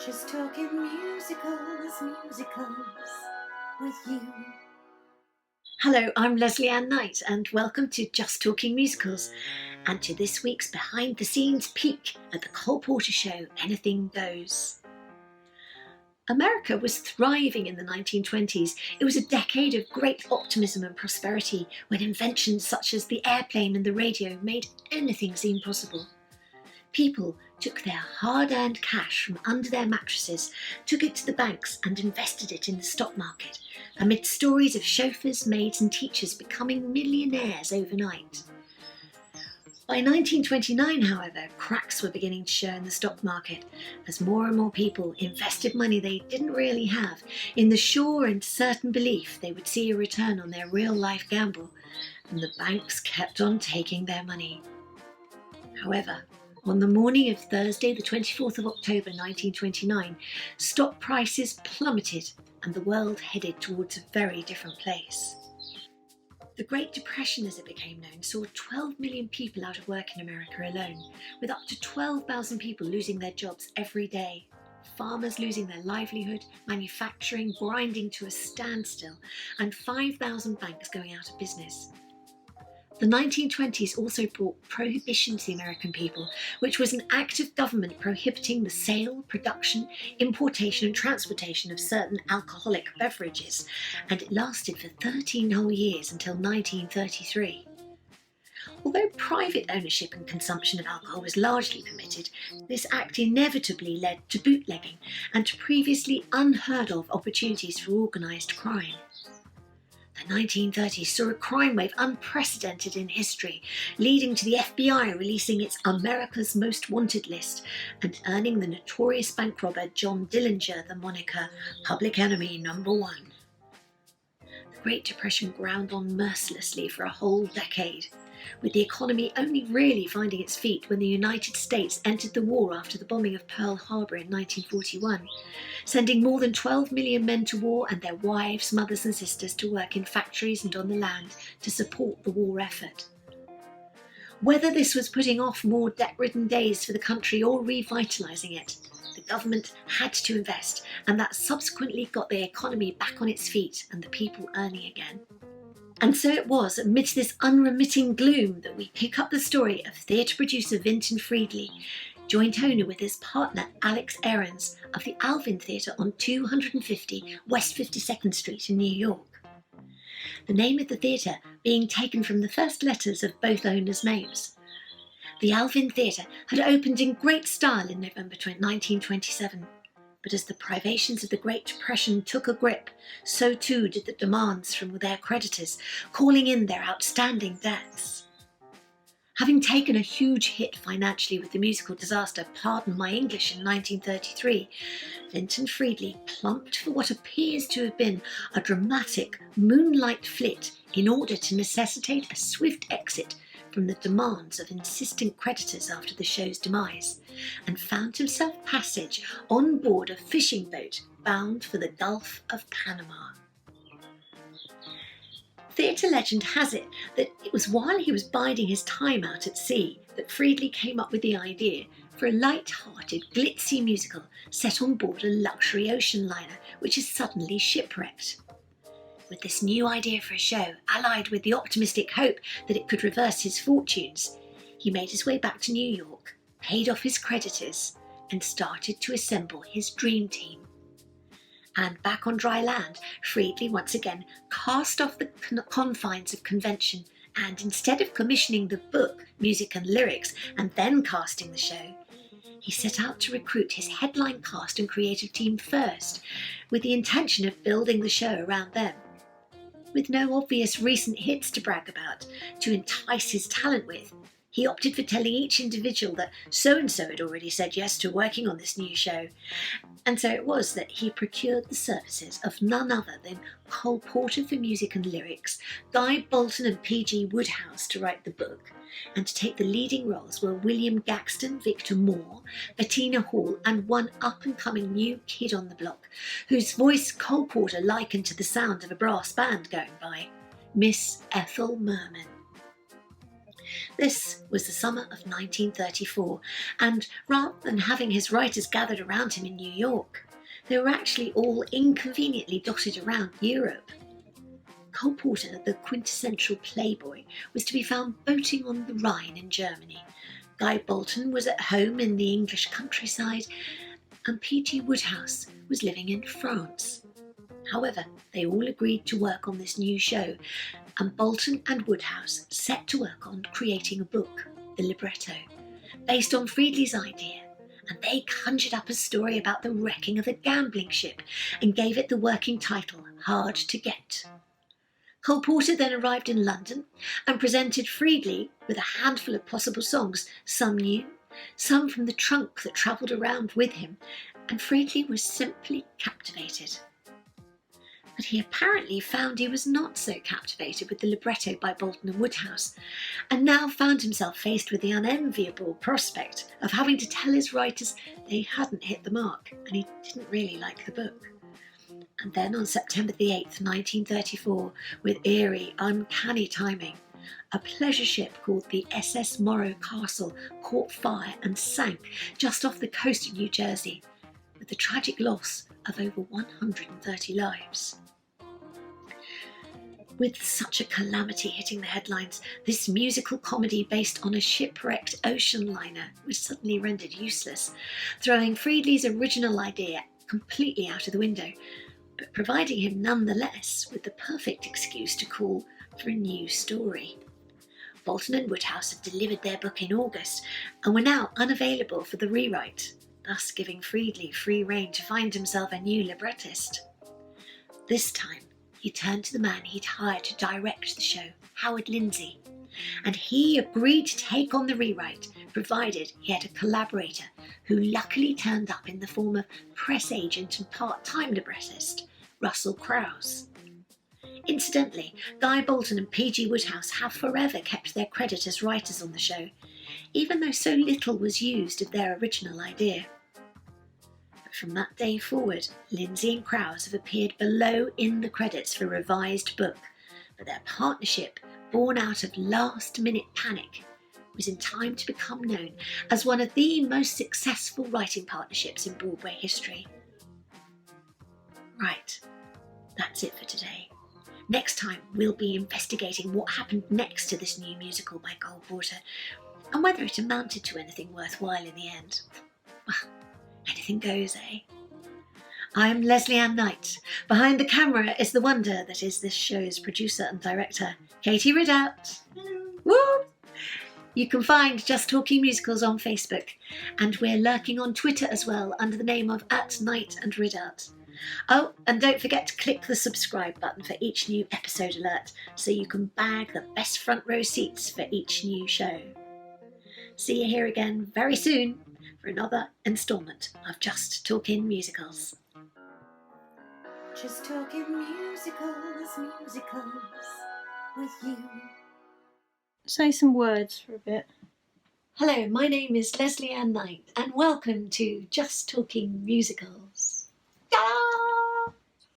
Just talking musicals with you. Hello, I'm Lesley Ann Knight, and welcome to Just Talking Musicals, and to this week's behind-the-scenes peek at the Cole Porter show, Anything Goes. America was thriving in the 1920s. It was a decade of great optimism and prosperity, when inventions such as the airplane and the radio made anything seem possible. People took their hard-earned cash from under their mattresses, took it to the banks and invested it in the stock market, amid stories of chauffeurs, maids and teachers becoming millionaires overnight. By 1929, however, cracks were beginning to show in the stock market, as more and more people invested money they didn't really have in the sure and certain belief they would see a return on their real-life gamble, and the banks kept on taking their money. However, on the morning of Thursday, the 24th of October 1929, stock prices plummeted and the world headed towards a very different place. The Great Depression, as it became known, saw 12 million people out of work in America alone, with up to 12,000 people losing their jobs every day. Farmers losing their livelihood, manufacturing grinding to a standstill, and 5,000 banks going out of business. The 1920s also brought prohibition to the American people, which was an act of government prohibiting the sale, production, importation and transportation of certain alcoholic beverages, and it lasted for 13 whole years until 1933. Although private ownership and consumption of alcohol was largely permitted, this act inevitably led to bootlegging and to previously unheard of opportunities for organised crime. The 1930s saw a crime wave unprecedented in history, leading to the FBI releasing its America's Most Wanted list and earning the notorious bank robber John Dillinger the moniker Public Enemy No. 1. The Great Depression ground on mercilessly for a whole decade, with the economy only really finding its feet when the United States entered the war after the bombing of Pearl Harbor in 1941, sending more than 12 million men to war and their wives, mothers and sisters to work in factories and on the land to support the war effort. Whether this was putting off more debt-ridden days for the country or revitalising it, the government had to invest, and that subsequently got the economy back on its feet and the people earning again. And so it was amidst this unremitting gloom that we pick up the story of theatre producer Vinton Friedley, joint owner with his partner Alex Ahrens of the Alvin Theatre on 250 West 52nd Street in New York. The name of the theatre being taken from the first letters of both owners' names. The Alvin Theatre had opened in great style in November 1927. But as the privations of the Great Depression took a grip, so too did the demands from their creditors, calling in their outstanding debts. Having taken a huge hit financially with the musical disaster Pardon My English in 1933, Vinton Friedley plumped for what appears to have been a dramatic moonlight flit in order to necessitate a swift exit from the demands of insistent creditors after the show's demise, and found himself passage on board a fishing boat bound for the Gulf of Panama. Theatre legend has it that it was while he was biding his time out at sea that Friedley came up with the idea for a light-hearted, glitzy musical set on board a luxury ocean liner which is suddenly shipwrecked. With this new idea for a show, allied with the optimistic hope that it could reverse his fortunes, he made his way back to New York, paid off his creditors, and started to assemble his dream team. And back on dry land, Friedley once again cast off the confines of convention, and instead of commissioning the book, music and lyrics, and then casting the show, he set out to recruit his headline cast and creative team first, with the intention of building the show around them. With no obvious recent hits to brag about, to entice his talent with, he opted for telling each individual that so-and-so had already said yes to working on this new show. And so it was that he procured the services of none other than Cole Porter for music and lyrics, Guy Bolton and P.G. Woodhouse to write the book, and to take the leading roles were William Gaxton, Victor Moore, Bettina Hall, and one up-and-coming new kid on the block, whose voice Cole Porter likened to the sound of a brass band going by, Miss Ethel Merman. This was the summer of 1934, and rather than having his writers gathered around him in New York, they were actually all inconveniently dotted around Europe. Cole Porter, the quintessential playboy, was to be found boating on the Rhine in Germany. Guy Bolton was at home in the English countryside, and P.G. Wodehouse was living in France. However, they all agreed to work on this new show, and Bolton and Wodehouse set to work on creating a book, the libretto, based on Friedley's idea, and they conjured up a story about the wrecking of a gambling ship and gave it the working title, Hard to Get. Cole Porter then arrived in London and presented Friedley with a handful of possible songs, some new, some from the trunk that travelled around with him, and Friedley was simply captivated. But he apparently found he was not so captivated with the libretto by Bolton and Wodehouse, and now found himself faced with the unenviable prospect of having to tell his writers they hadn't hit the mark and he didn't really like the book. And then on September the 8th, 1934, with eerie, uncanny timing, a pleasure ship called the SS Morro Castle caught fire and sank just off the coast of New Jersey, with the tragic loss of over 130 lives. With such a calamity hitting the headlines, this musical comedy based on a shipwrecked ocean liner was suddenly rendered useless, throwing Friedley's original idea completely out of the window, but providing him nonetheless with the perfect excuse to call for a new story. Bolton and Wodehouse had delivered their book in August and were now unavailable for the rewrite, thus giving Friedley free rein to find himself a new librettist. This time, he turned to the man he'd hired to direct the show, Howard Lindsay, and he agreed to take on the rewrite, provided he had a collaborator who luckily turned up in the form of press agent and part-time librettist, Russell Krause. Incidentally, Guy Bolton and P.G. Wodehouse have forever kept their credit as writers on the show, even though so little was used of their original idea. But from that day forward, Lindsay and Krause have appeared below in the credits for a revised book, but their partnership, born out of last-minute panic, was in time to become known as one of the most successful writing partnerships in Broadway history. Right, that's it for today. Next time, we'll be investigating what happened next to this new musical by Cole Porter, and whether it amounted to anything worthwhile in the end. Well, anything goes, eh? I'm Lesley Ann Knight. Behind the camera is the wonder that is this show's producer and director, Katie Ridout. Woo! You can find Just Talking Musicals on Facebook, and we're lurking on Twitter as well under the name of @Knight&Ridout. Oh, and don't forget to click the subscribe button for each new episode alert so you can bag the best front row seats for each new show. See you here again very soon for another instalment of Just Talking Musicals. Just talking musicals with you. Say some words for a bit. Hello, my name is Lesley Ann Knight, and welcome to Just Talking Musicals.